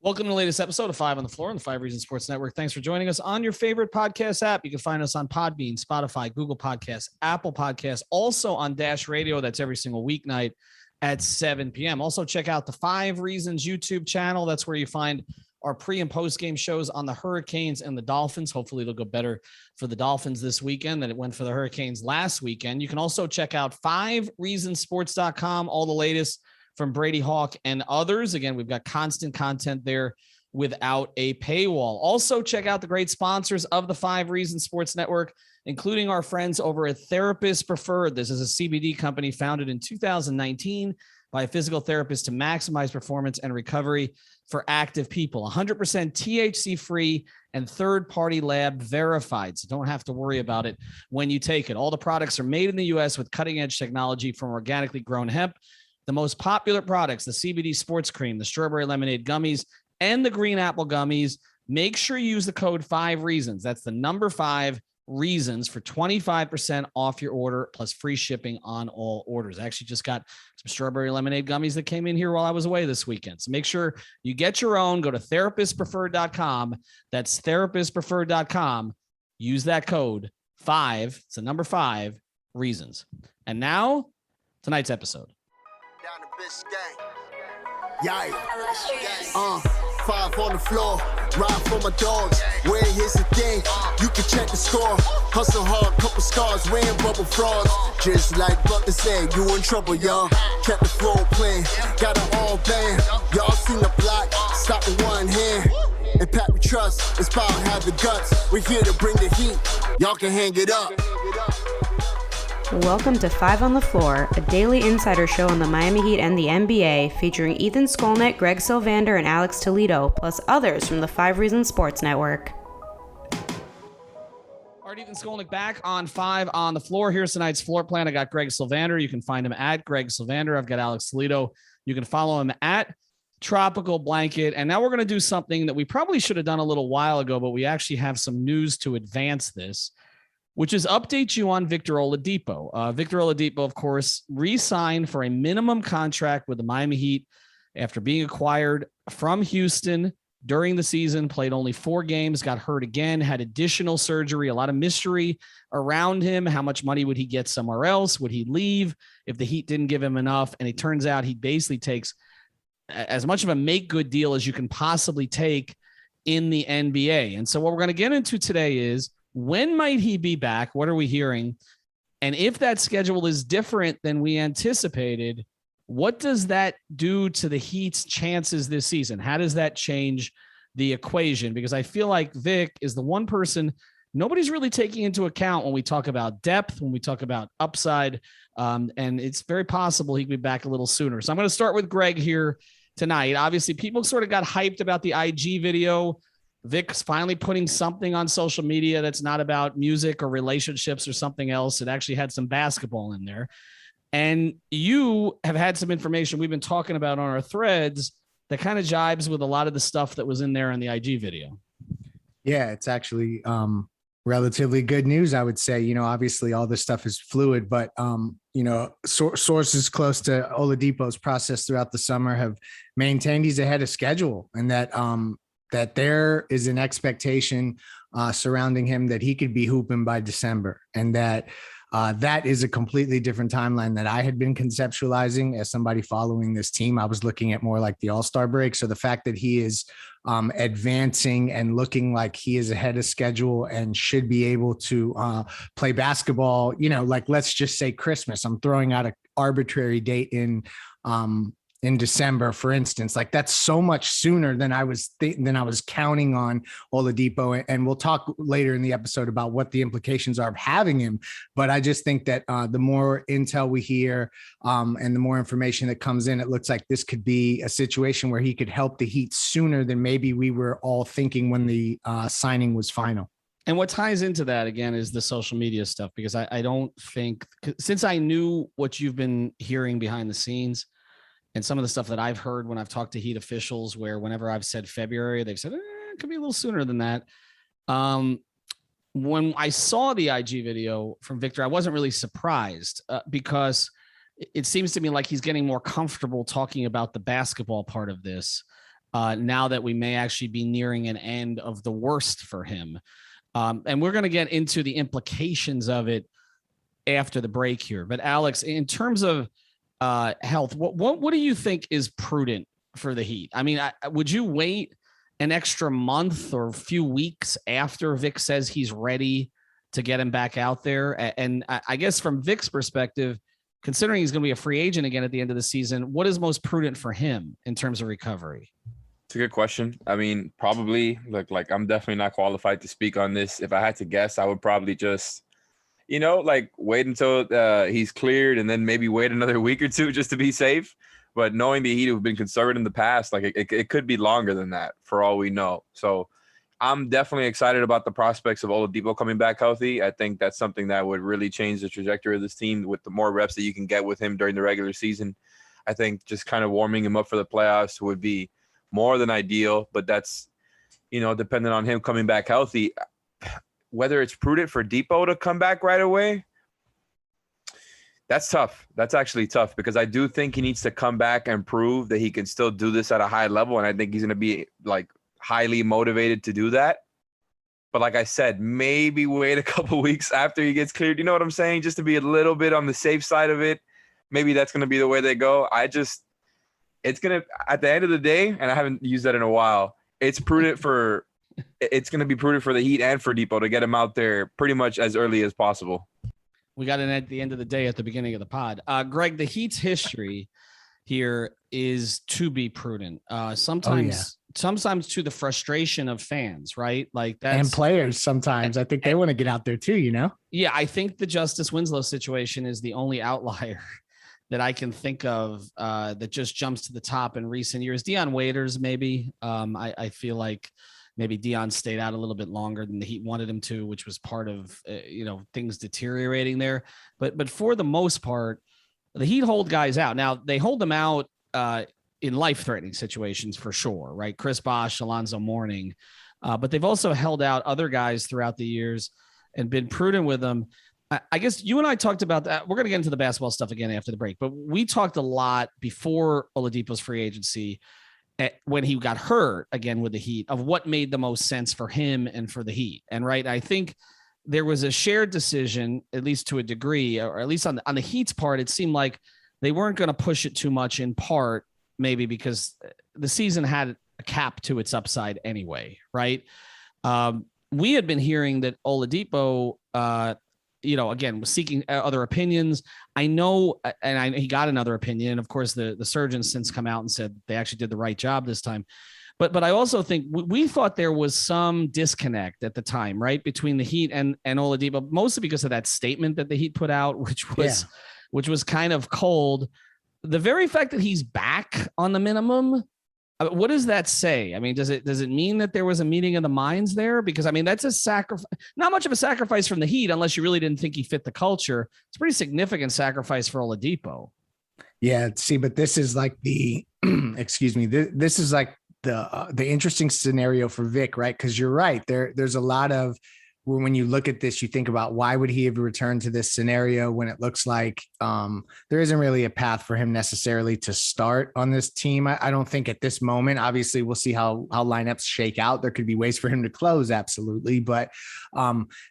Welcome to the latest episode of 5 on the Floor on the 5 Reasons Sports Network. Thanks for joining us on your favorite podcast app. You can find us on Podbean, Spotify, Google Podcasts, Apple Podcasts, also on Dash Radio. That's every single weeknight at 7 p.m. Also, check out the 5 Reasons YouTube channel. That's where you find our pre- and post-game shows on the Hurricanes and the Dolphins. Hopefully, it'll go better for the Dolphins this weekend than it went for the Hurricanes last weekend. You can also check out 5reasonsports.com, all the latest from Brady Hawk and others. Again, we've got constant content there without a paywall. Also, check out the great sponsors of the 5 Reasons Sports Network, including our friends over at Therapist Preferred. This is a CBD company founded in 2019 by a physical therapist to maximize performance and recovery for active people. 100% THC-free and third-party lab verified, so don't have to worry about it when you take it. All the products are made in the U.S. with cutting-edge technology from organically grown hemp. The most popular products, the CBD sports cream, the strawberry lemonade gummies, and the green apple gummies. Make sure you use the code 5 Reasons. That's the number 5 Reasons for 25% off your order plus free shipping on all orders. I actually just got some strawberry lemonade gummies that came in here while I was away this weekend. So make sure you get your own. Go to therapistpreferred.com. That's therapistpreferred.com. Use that code 5. It's the number 5 Reasons. And now, tonight's episode. Down the bitch gang. Yeah. 5 on the floor. Ride for my dogs. Where here's the thing. You can check the score. Hustle hard, couple scars, wearing bubble frauds. Just like Butler said, you in trouble, y'all. Kept the floor playing. Got it all banned. Y'all seen the block. Stop with one hand. And Pat we trust. It's power, have the guts. We're here to bring the heat. Y'all can hang it up. Welcome to 5 on the Floor, a daily insider show on the Miami Heat and the NBA, featuring Ethan Skolnick, Greg Sylvander, and Alex Toledo, plus others from the 5 Reasons Sports Network. All right, Ethan Skolnick back on 5 on the Floor. Here's tonight's floor plan. I got Greg Sylvander. You can find him at Greg Sylvander. I've got Alex Toledo. You can follow him at Tropical Blanket. And now we're going to do something that we probably should have done a little while ago, but we actually have some news to advance this, which is update you on Victor Oladipo. Victor Oladipo, of course, re-signed for a minimum contract with the Miami Heat after being acquired from Houston during the season, played only 4 games, got hurt again, had additional surgery, a lot of mystery around him. How much money would he get somewhere else? Would he leave if the Heat didn't give him enough? And it turns out he basically takes as much of a make-good deal as you can possibly take in the NBA. And so what we're going to get into today is, when might he be back? What are we hearing? And if that schedule is different than we anticipated, what does that do to the Heat's chances this season? How does that change the equation? Because I feel like Vic is the one person nobody's really taking into account when we talk about depth, when we talk about upside, and it's very possible he could be back a little sooner. So I'm going to start with Greg here tonight. Obviously, people sort of got hyped about the IG video. Vic's finally putting something on social media that's not about music or relationships or something else. It actually had some basketball in there. And you have had some information we've been talking about on our threads that kind of jibes with a lot of the stuff that was in there in the IG video. Yeah, it's actually relatively good news, I would say. You know, obviously all this stuff is fluid, but, you know, sources close to Oladipo's process throughout the summer have maintained he's ahead of schedule, and that that there is an expectation surrounding him that he could be hooping by December, and that that is a completely different timeline that I had been conceptualizing as somebody following this team. I was looking at more like the All-Star break. So the fact that he is advancing and looking like he is ahead of schedule and should be able to play basketball, you know, like, let's just say Christmas. I'm throwing out an arbitrary date in December, for instance. Like, that's so much sooner than I was counting on Oladipo. And we'll talk later in the episode about what the implications are of having him. But I just think that the more intel we hear and the more information that comes in, it looks like this could be a situation where he could help the Heat sooner than maybe we were all thinking when the signing was final. And what ties into that, again, is the social media stuff, because I don't think, since I knew what you've been hearing behind the scenes, and some of the stuff that I've heard when I've talked to Heat officials, where whenever I've said February, they've said it could be a little sooner than that. When I saw the IG video from Victor, I wasn't really surprised because it seems to me like he's getting more comfortable talking about the basketball part of this. now that we may actually be nearing an end of the worst for him. And we're going to get into the implications of it after the break here. But Alex, in terms of health, what do you think is prudent for the Heat? I mean, would you wait an extra month or a few weeks after Vic says he's ready to get him back out there? And I guess from Vic's perspective, considering he's going to be a free agent again at the end of the season, what is most prudent for him in terms of recovery? It's a good question. I mean, probably like I'm definitely not qualified to speak on this. If I had to guess, I would probably just, wait until he's cleared and then maybe wait another week or two just to be safe. But knowing the Heat have been conservative in the past, it could be longer than that for all we know. So I'm definitely excited about the prospects of Oladipo coming back healthy. I think that's something that would really change the trajectory of this team with the more reps that you can get with him during the regular season. I think just kind of warming him up for the playoffs would be more than ideal, but that's, dependent on him coming back healthy. Whether it's prudent for Depot to come back right away, that's tough. That's actually tough because I do think he needs to come back and prove that he can still do this at a high level. And I think he's going to be highly motivated to do that. But like I said, maybe wait a couple weeks after he gets cleared. You know what I'm saying? Just to be a little bit on the safe side of it. Maybe that's going to be the way they go. It's going to, at the end of the day, and I haven't used that in a while, it's going to be prudent for the Heat and for Depot to get him out there pretty much as early as possible. We got it at the end of the day at the beginning of the pod. Greg, the Heat's history here is to be prudent. Sometimes to the frustration of fans, right? And players sometimes. I think they want to get out there too, Yeah, I think the Justice Winslow situation is the only outlier that I can think of that just jumps to the top in recent years. Dion Waiters, maybe. I feel like maybe Dion stayed out a little bit longer than the Heat wanted him to, which was part of things deteriorating there. But for the most part, the Heat hold guys out. Now they hold them out in life-threatening situations for sure, right? Chris Bosh, Alonzo Mourning, but they've also held out other guys throughout the years and been prudent with them. I guess you and I talked about that. We're going to get into the basketball stuff again after the break, but we talked a lot before Oladipo's free agency when he got hurt again with the Heat of what made the most sense for him and for the Heat. And right, I think there was a shared decision, at least to a degree, or at least on the Heat's part, it seemed like they weren't going to push it too much, in part maybe because the season had a cap to its upside anyway, right? We had been hearing that Oladipo, again, was seeking other opinions. I know, he got another opinion. And of course, the surgeons since come out and said they actually did the right job this time. But I also think we thought there was some disconnect at the time, right, between the Heat and Oladipo, mostly because of that statement that the Heat put out, which was kind of cold. The very fact that he's back on the minimum, what does that say? I mean, does it mean that there was a meeting of the minds there? Because I mean, that's a sacrifice, not much of a sacrifice from the Heat, unless you really didn't think he fit the culture. It's a pretty significant sacrifice for Oladipo. Yeah. See, but this is like excuse me. This is like the interesting scenario for Vic, right? Because you're right. There's a lot of, when you look at this, you think about why would he have returned to this scenario when it looks like there isn't really a path for him necessarily to start on this team. I don't think at this moment. Obviously, we'll see how lineups shake out. There could be ways for him to close, absolutely. But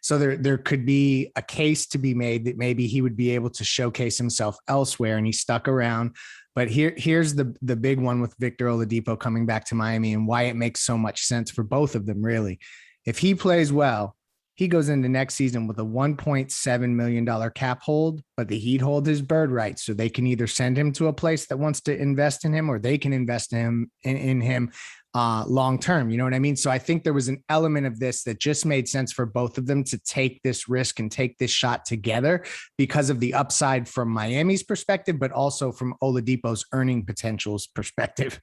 so there could be a case to be made that maybe he would be able to showcase himself elsewhere, and he stuck around. But here's the big one with Victor Oladipo coming back to Miami and why it makes so much sense for both of them, really. If he plays well, he goes into next season with a $1.7 million cap hold, but the Heat hold his bird rights. So they can either send him to a place that wants to invest in him, or they can invest in him long-term. You know what I mean? So I think there was an element of this that just made sense for both of them to take this risk and take this shot together because of the upside from Miami's perspective, but also from Oladipo's earning potential's perspective.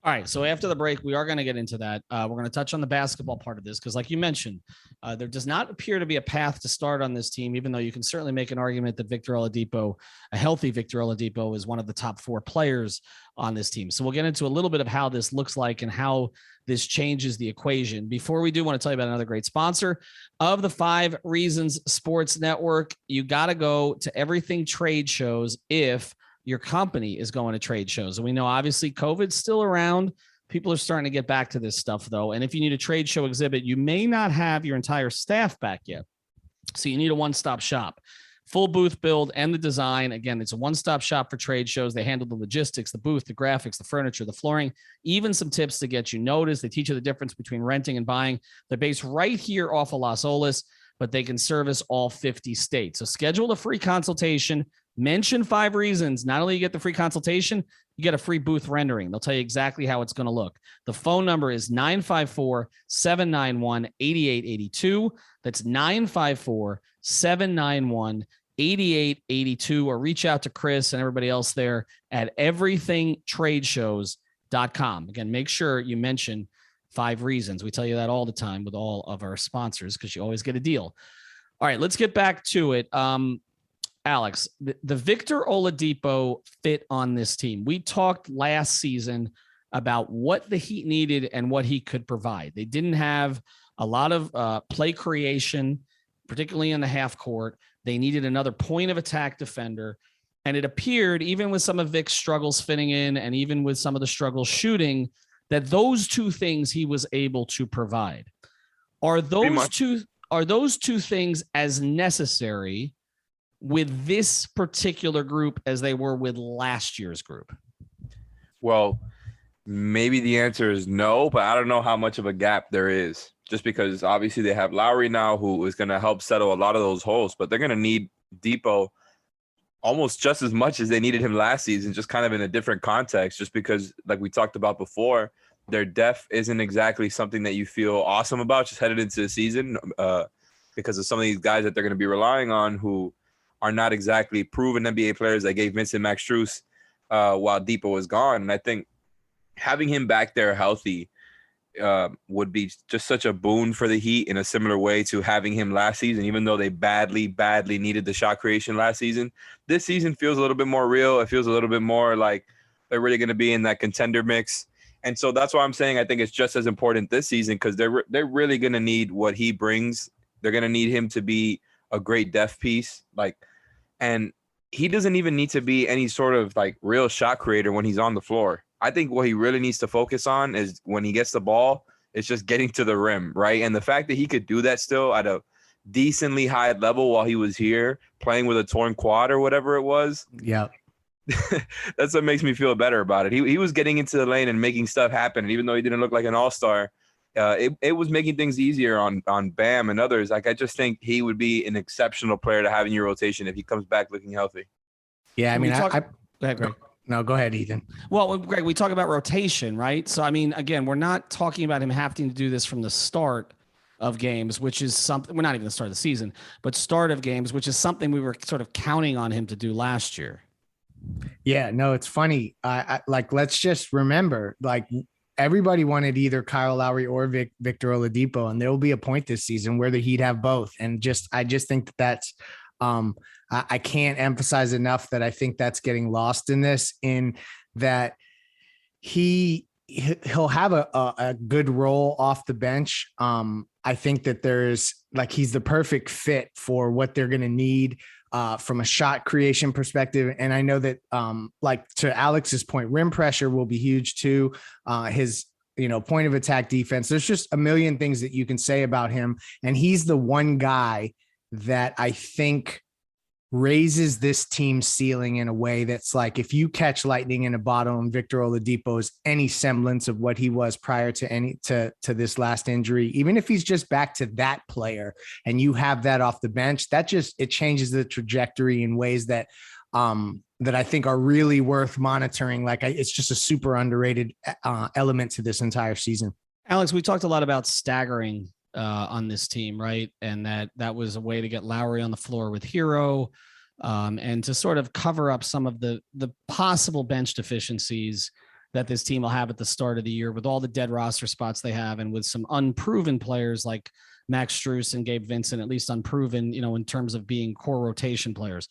All right. So after the break, we are going to get into that. We're going to touch on the basketball part of this because, like you mentioned, there does not appear to be a path to start on this team, even though you can certainly make an argument that Victor Oladipo, a healthy Victor Oladipo, is one of the top 4 players on this team. So we'll get into a little bit of how this looks like and how this changes the equation. Before we do, want to tell you about another great sponsor of the 5 Reasons Sports Network. You got to go to everything trade shows if your company is going to trade shows. And we know obviously COVID's still around. People are starting to get back to this stuff, though. And if you need a trade show exhibit, you may not have your entire staff back yet. So you need a one-stop shop. Full booth build and the design. Again, it's a one-stop shop for trade shows. They handle the logistics, the booth, the graphics, the furniture, the flooring, even some tips to get you noticed. They teach you the difference between renting and buying. They're based right here off of Las Olas, but they can service all 50 states. So schedule a free consultation. Mention 5 reasons. Not only you get the free consultation, you get a free booth rendering. They'll tell you exactly how it's going to look. The phone number is 954-791-8882. That's 954-791-8882, or reach out to Chris and everybody else there at everythingtradeshows.com. Again, make sure you mention 5 reasons. We tell you that all the time with all of our sponsors because you always get a deal. All right, let's get back to it. Alex, the Victor Oladipo fit on this team. We talked last season about what the Heat needed and what he could provide. They didn't have a lot of play creation, particularly in the half court. They needed another point of attack defender. And it appeared, even with some of Vic's struggles fitting in and even with some of the struggles shooting, that those 2 things he was able to provide. Are those two things as necessary with this particular group as they were with last year's group? Well, maybe the answer is no, but I don't know how much of a gap there is, just because obviously they have Lowry now, who is going to help settle a lot of those holes, but they're going to need Depot almost just as much as they needed him last season, just kind of in a different context, just because, like we talked about before, their depth isn't exactly something that you feel awesome about just headed into the season because of some of these guys that they're going to be relying on who are not exactly proven NBA players. They gave Vincent Max Strus while Depot was gone. And I think having him back there healthy would be just such a boon for the Heat in a similar way to having him last season, even though they badly needed the shot creation last season. This season feels a little bit more real. It feels a little bit more like they're really going to be in that contender mix. And so that's why I'm saying I think it's just as important this season, because they're really going to need what he brings. They're going to need him to be a great depth piece. And he doesn't even need to be any sort of like real shot creator when he's on the floor. I think what he really needs to focus on is when he gets the ball, it's just getting to the rim, right? And the fact that he could do that still at a decently high level while he was here playing with a torn quad or whatever it was. Yeah. That's what makes me feel better about it. He was getting into the lane and making stuff happen. And even though he didn't look like an all-star, it was making things easier on Bam and others. Like, I just think he would be an exceptional player to have in your rotation if he comes back looking healthy. Yeah, I mean, Go ahead, Greg. No, go ahead, Ethan. Well, Greg, we talk about rotation, right? So, I mean, again, we're not talking about him having to do this from the start of games, which is something we're not even the start of the season, but start of games, which is something we were sort of counting on him to do last year. Yeah, no, it's funny. Let's just remember, everybody wanted either Kyle Lowry or Victor Oladipo, and there will be a point this season where the Heat have both. And I just think that's I can't emphasize enough that I think that's getting lost in this, in that he'll have a good role off the bench. I think that he's the perfect fit for what they're going to need from a shot creation perspective. And I know that to Alex's point, rim pressure will be huge too. His point of attack defense. There's just a million things that you can say about him. And he's the one guy that I think raises this team's ceiling in a way that's like, if you catch lightning in a bottle and Victor Oladipo is any semblance of what he was prior to this last injury, even if he's just back to that player and you have that off the bench, it changes the trajectory in ways that I think are really worth monitoring. It's just a super underrated element to this entire season. Alex, we talked a lot about staggering on this team, right? And that was a way to get Lowry on the floor with Hero and to sort of cover up some of the possible bench deficiencies that this team will have at the start of the year with all the dead roster spots they have, and with some unproven players like Max Strus and Gabe Vincent, at least unproven, in terms of being core rotation players.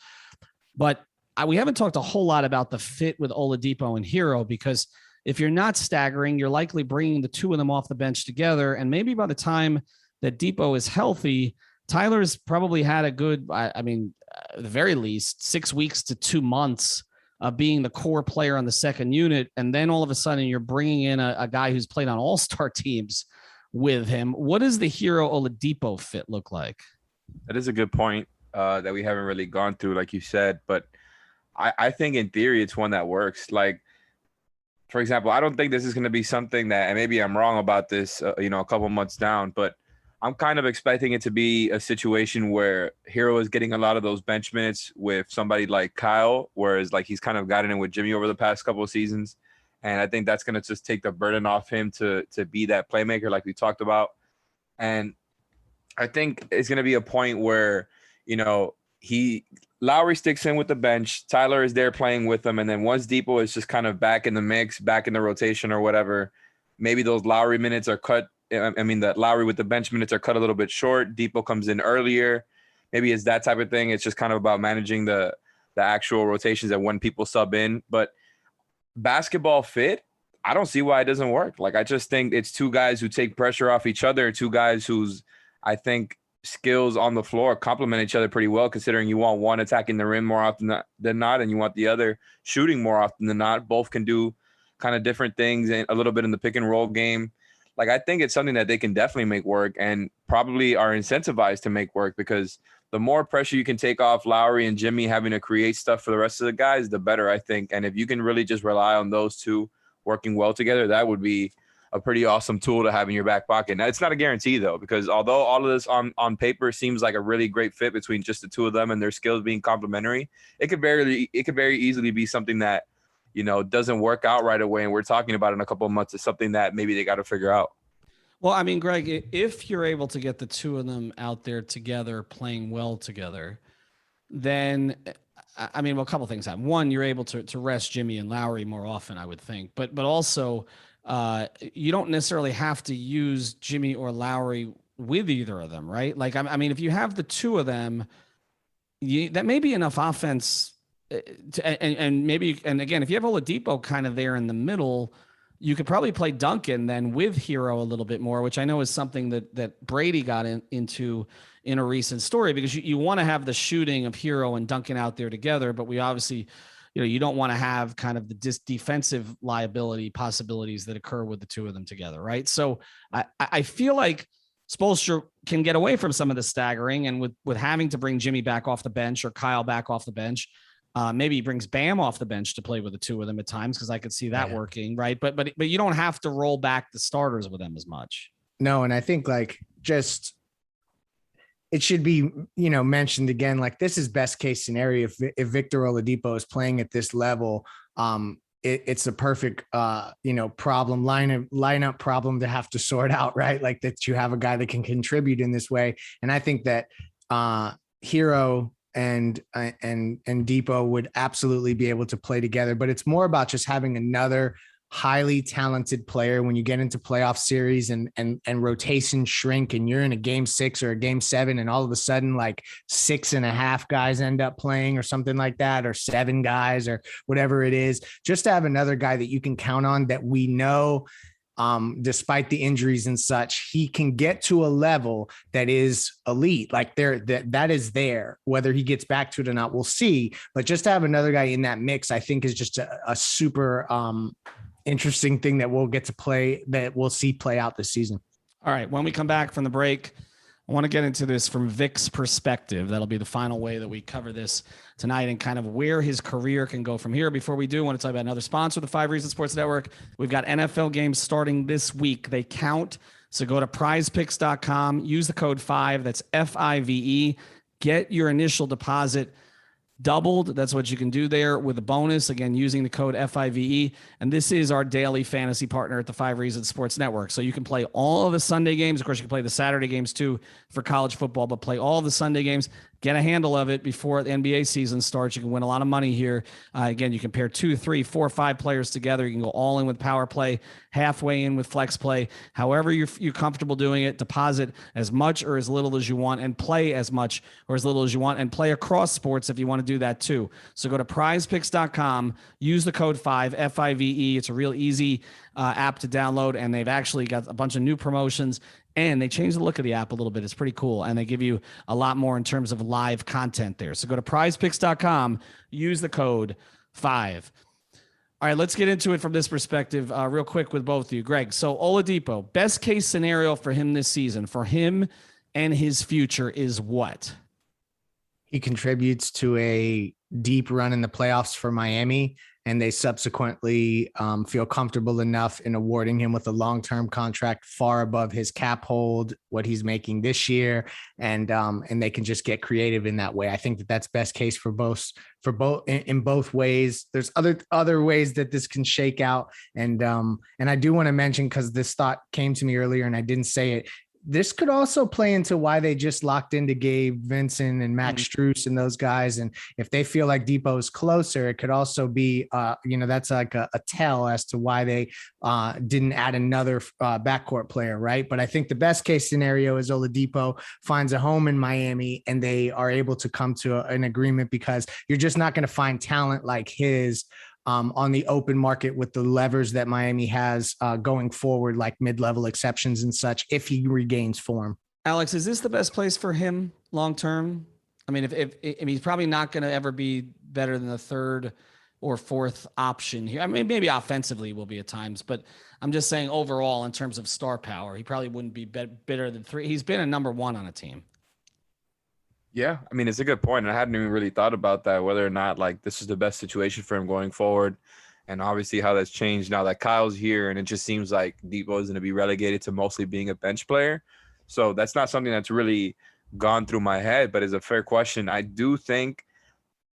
But we haven't talked a whole lot about the fit with Oladipo and Hero, because if you're not staggering, you're likely bringing the two of them off the bench together. And maybe by the time that Depot is healthy, Tyler's probably had a good, at the very least, 6 weeks to 2 months being the core player on the second unit. And then all of a sudden you're bringing in a guy who's played on all-star teams with him. What does the Hero Oladipo fit look like? That is a good point that we haven't really gone through, like you said, but I think in theory it's one that works. Like, for example, I don't think this is going to be something that, and maybe I'm wrong about this, a couple months down, but I'm kind of expecting it to be a situation where Hero is getting a lot of those bench minutes with somebody like Kyle, whereas like he's kind of gotten in with Jimmy over the past couple of seasons. And I think that's going to just take the burden off him to be that playmaker like we talked about. And I think it's going to be a point where, Lowry sticks in with the bench. Tyler is there playing with them. And then once Depot is just kind of back in the mix, back in the rotation or whatever, maybe those Lowry minutes are cut. That Lowry with the bench minutes are cut a little bit short. Depot comes in earlier. Maybe it's that type of thing. It's just kind of about managing the actual rotations and when people sub in. But basketball fit, I don't see why it doesn't work. Like, I just think it's two guys who take pressure off each other, two guys whose, I think, skills on the floor complement each other pretty well, considering you want one attacking the rim more often than not, and you want the other shooting more often than not. Both can do kind of different things and a little bit in the pick and roll game. Like, I think it's something that they can definitely make work and probably are incentivized to make work, because the more pressure you can take off Lowry and Jimmy having to create stuff for the rest of the guys, the better, I think. And if you can really just rely on those two working well together, that would be a pretty awesome tool to have in your back pocket. Now, it's not a guarantee, though, because although all of this on paper seems like a really great fit between just the two of them and their skills being complementary, it could very easily be something that, doesn't work out right away. And we're talking about in a couple of months is something that maybe they got to figure out. Well, I mean, Greg, if you're able to get the two of them out there together, playing well together, then, a couple of things happen. One, you're able to rest Jimmy and Lowry more often, I would think, but also you don't necessarily have to use Jimmy or Lowry with either of them, right? Like, if you have the two of them, that may be enough offense and again, if you have Oladipo kind of there in the middle, you could probably play Duncan then with Hero a little bit more, which I know is something that Brady got into in a recent story, because you want to have the shooting of Hero and Duncan out there together, but we obviously, you don't want to have kind of the defensive liability possibilities that occur with the two of them together, right? So I feel like Spoelstra can get away from some of the staggering, and with having to bring Jimmy back off the bench or Kyle back off the bench. Maybe he brings Bam off the bench to play with the two of them at times, because I could see that working, right? But you don't have to roll back the starters with them as much. No, and I think it should be, mentioned again, like, this is best case scenario. If Victor Oladipo is playing at this level, it's a perfect, lineup problem to have to sort out, right? Like, that you have a guy that can contribute in this way. And I think that Hero and Depot would absolutely be able to play together, but it's more about just having another highly talented player when you get into playoff series and rotation shrink, and you're in a game 6 or a game 7, and all of a sudden like 6.5 guys end up playing or something like that, or 7 guys or whatever it is, just to have another guy that you can count on, that we know, despite the injuries and such, he can get to a level that is elite. Like, that is there. Whether he gets back to it or not, we'll see. But just to have another guy in that mix, I think is just a super interesting thing that we'll see play out this season. All right. When we come back from the break, I want to get into this from Vic's perspective. That'll be the final way that we cover this tonight, and kind of where his career can go from here. Before we do, I want to talk about another sponsor of the 5 Reasons Sports Network. We've got NFL games starting this week. They count. So go to prizepicks.com, use the code 5, that's FIVE, get your initial deposit doubled. That's what you can do there with a bonus, again, using the code FIVE. And this is our daily fantasy partner at the 5 Reasons Sports Network. So you can play all of the Sunday games. Of course, you can play the Saturday games too for college football, but play all the Sunday games. Get a handle of it before the NBA season starts. You can win a lot of money here. Again, you can pair 2, 3, 4, 5 players together. You can go all in with power play, halfway in with flex play. However you're comfortable doing it, deposit as much or as little as you want, and play as much or as little as you want, and play across sports if you want to do that too. So go to prizepicks.com, use the code 5, FIVE. It's a real easy app to download, and they've actually got a bunch of new promotions, and they changed the look of the app a little bit. It's pretty cool, and they give you a lot more in terms of live content there. So go to prizepicks.com, use the code 5. All right, let's get into it from this perspective real quick with both of you. Greg, so Oladipo, best case scenario for him this season, for him and his future is what? He contributes to a deep run in the playoffs for Miami, and they subsequently feel comfortable enough in awarding him with a long-term contract far above his cap hold, what he's making this year, and they can just get creative in that way. I think that that's best case for both in both ways. There's other ways that this can shake out, and I do want to mention, because this thought came to me earlier and I didn't say it. This could also play into why they just locked into Gabe Vincent and Max Strus and those guys. And if they feel like Depot is closer, it could also be, that's like a tell as to why they didn't add another backcourt player, right? But I think the best case scenario is Oladipo finds a home in Miami and they are able to come to an agreement, because you're just not going to find talent like his on the open market with the levers that Miami has going forward, like mid-level exceptions and such, if he regains form. Alex, is this the best place for him long-term? I mean, if he's probably not going to ever be better than the third or fourth option here. I mean, maybe offensively will be at times, but I'm just saying overall in terms of star power, he probably wouldn't be better than 3. He's been a number 1 on a team. Yeah, I mean, it's a good point. I hadn't even really thought about that, whether or not like this is the best situation for him going forward. And obviously how that's changed now that Kyle's here, and it just seems like Depot is going to be relegated to mostly being a bench player. So that's not something that's really gone through my head, but it's a fair question. I do think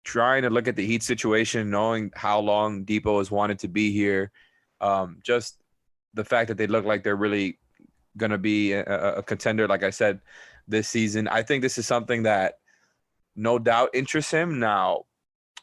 trying to look at the Heat situation, knowing how long Depot has wanted to be here, just the fact that they look like they're really going to be a contender, like I said, this season. I think this is something that no doubt interests him. Now,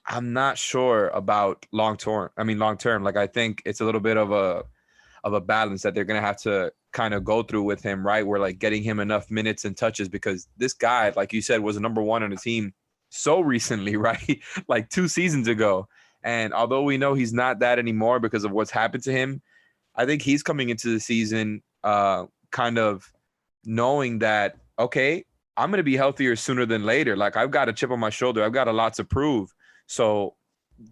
I'm not sure about long term. Like, I think it's a little bit of a balance that they're going to have to kind of go through with him, right? We're like getting him enough minutes and touches, because this guy, like you said, was a number 1 on the team so recently, right? Like 2 seasons ago. And although we know he's not that anymore because of what's happened to him, I think he's coming into the season kind of knowing that, okay, I'm going to be healthier sooner than later. Like, I've got a chip on my shoulder. I've got a lot to prove. So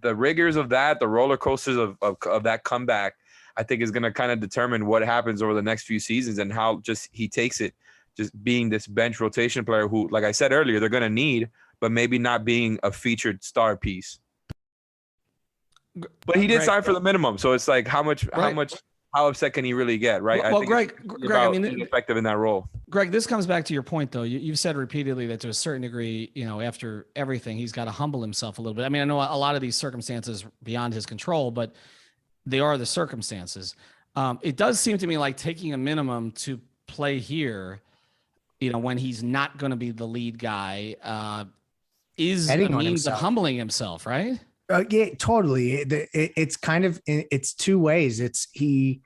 the rigors of that, the roller coasters of that comeback, I think is going to kind of determine what happens over the next few seasons and how just he takes it, just being this bench rotation player who, like I said earlier, they're going to need, but maybe not being a featured star piece. But he did sign for the minimum. So it's like, how upset can he really get, right? Well, Greg, I mean, effective in that role. Greg, this comes back to your point, though. You've said repeatedly that to a certain degree, after everything, he's got to humble himself a little bit. I mean, I know a lot of these circumstances beyond his control, but they are the circumstances. It does seem to me like taking a minimum to play here, when he's not going to be the lead guy, is a means of humbling himself, right? Yeah, totally. It's kind of, it's 2 ways. It's he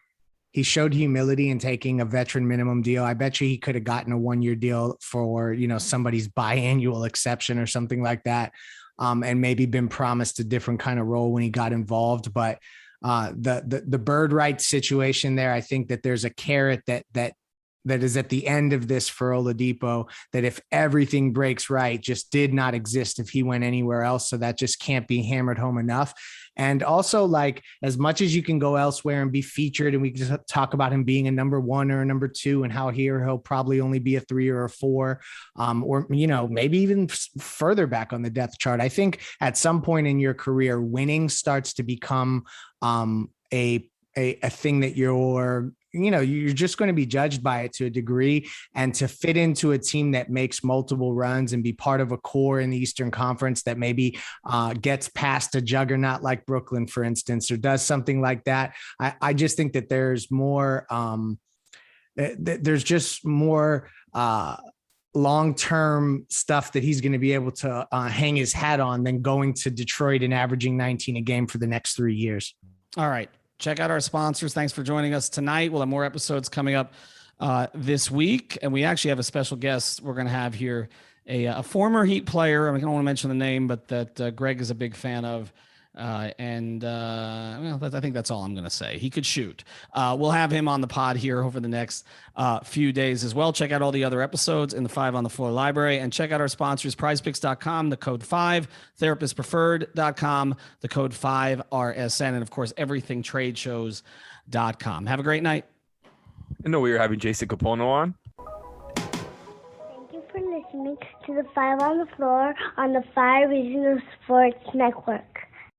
showed humility in taking a veteran minimum deal. I bet you he could have gotten a 1-year deal for, somebody's biannual exception or something like that. And maybe been promised a different kind of role when he got involved. But the bird rights situation there, I think that there's a carrot that is at the end of this for Oladipo, that if everything breaks right, just did not exist if he went anywhere else. So that just can't be hammered home enough. And also, like, as much as you can go elsewhere and be featured, and we can just talk about him being a number 1 or a number 2 and how he'll probably only be a 3 or a 4, or, maybe even further back on the depth chart. I think at some point in your career, winning starts to become a thing that you're just going to be judged by it to a degree, and to fit into a team that makes multiple runs and be part of a core in the Eastern Conference that maybe gets past a juggernaut like Brooklyn, for instance, or does something like that. I just think that there's more, there's just more long-term stuff that he's going to be able to hang his hat on than going to Detroit and averaging 19 a game for the next 3 years. All right. Check out our sponsors. Thanks for joining us tonight. We'll have more episodes coming up this week. And we actually have a special guest we're going to have here, a former Heat player. I don't want to mention the name, but that Greg is a big fan of. I think that's all I'm going to say. He could shoot. We'll have him on the pod here over the next few days as well. Check out all the other episodes in the 5 on the Floor library, and check out our sponsors, prizepicks.com, the code 5, therapistpreferred.com, the code 5RSN, and of course, everythingtradeshows.com. Have a great night. I know we were having Jason Capono on. Thank you for listening to the 5 on the Floor on the 5 Regional Sports Network.